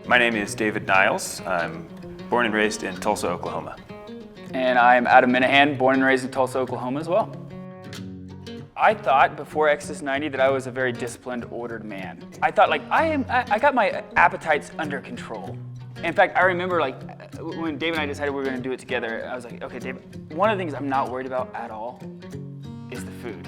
My name is David Niles. I'm born and raised in Tulsa, Oklahoma. And I'm out of Minihan, born and raised in Tulsa, Oklahoma as well. I thought before Exodus 90 that I was a very disciplined, ordered man. I thought I got my appetites under control. In fact, I remember when Dave and I decided we were going to do it together, I was like, okay, Dave, one of the things I'm not worried about at all is the food.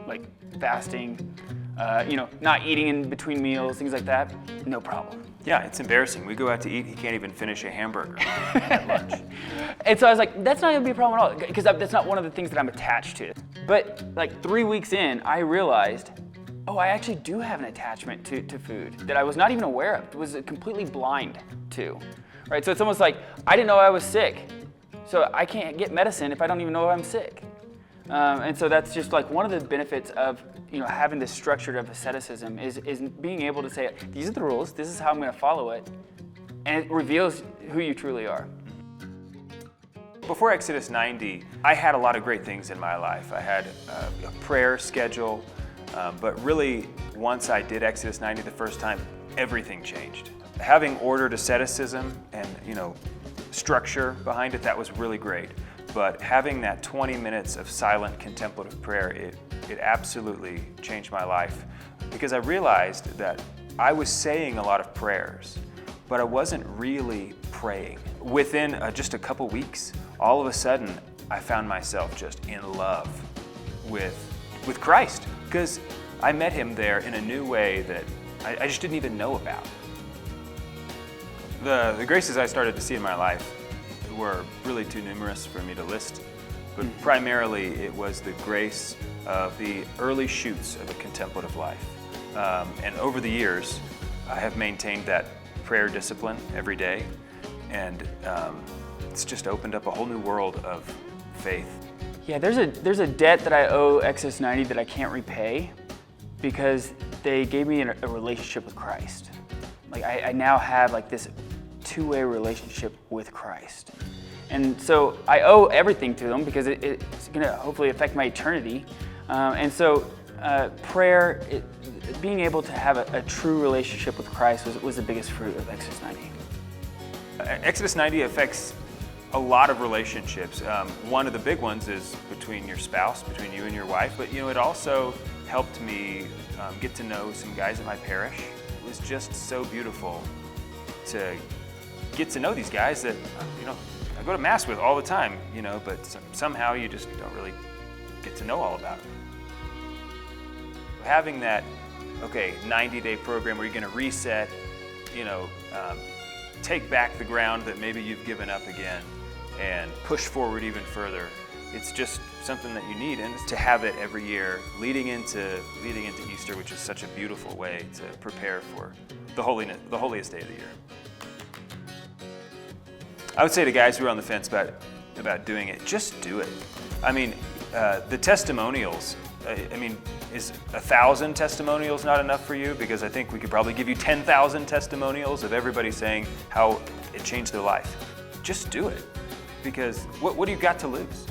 Like fasting, not eating in between meals, things like that, no problem. Yeah, it's embarrassing. We go out to eat, he can't even finish a hamburger at lunch. And so I was like, that's not gonna be a problem at all, because that's not one of the things that I'm attached to. But 3 weeks in, I realized, oh, I actually do have an attachment to food that I was not even aware of, was completely blind to, right? So it's almost like, I didn't know I was sick, so I can't get medicine if I don't even know I'm sick. And so that's just one of the benefits of having this structure of asceticism is being able to say, these are the rules, this is how I'm going to follow it, and it reveals who you truly are. Before Exodus 90, I had a lot of great things in my life. I had a prayer schedule, but really once I did Exodus 90 the first time, everything changed. Having ordered asceticism and structure behind it, that was really great. But having that 20 minutes of silent contemplative prayer, it absolutely changed my life, because I realized that I was saying a lot of prayers, but I wasn't really praying. Within just a couple weeks, all of a sudden, I found myself just in love with Christ, because I met him there in a new way that I just didn't even know about. The graces I started to see in my life were really too numerous for me to list, but primarily it was the grace of the early shoots of a contemplative life. And over the years, I have maintained that prayer discipline every day, and it's just opened up a whole new world of faith. Yeah, there's a debt that I owe Exodus 90 that I can't repay, because they gave me a relationship with Christ. I now have this two-way relationship with Christ. And so I owe everything to them, because it's going to hopefully affect my eternity. And so prayer, being able to have a true relationship with Christ was the biggest fruit of Exodus 90. Exodus 90 affects a lot of relationships. One of the big ones is between your spouse, between you and your wife, but it also helped me get to know some guys in my parish. It was just so beautiful to get to know these guys that I go to Mass with all the time, but somehow you just don't really get to know all about it. Having that, 90-day program where you're going to reset, take back the ground that maybe you've given up again and push forward even further. It's just something that you need, and to have it every year leading into Easter, which is such a beautiful way to prepare for the holiest day of the year. I would say to guys who are on the fence about doing it, just do it. The testimonials, is 1,000 testimonials not enough for you? Because I think we could probably give you 10,000 testimonials of everybody saying how it changed their life. Just do it, because what do you got to lose?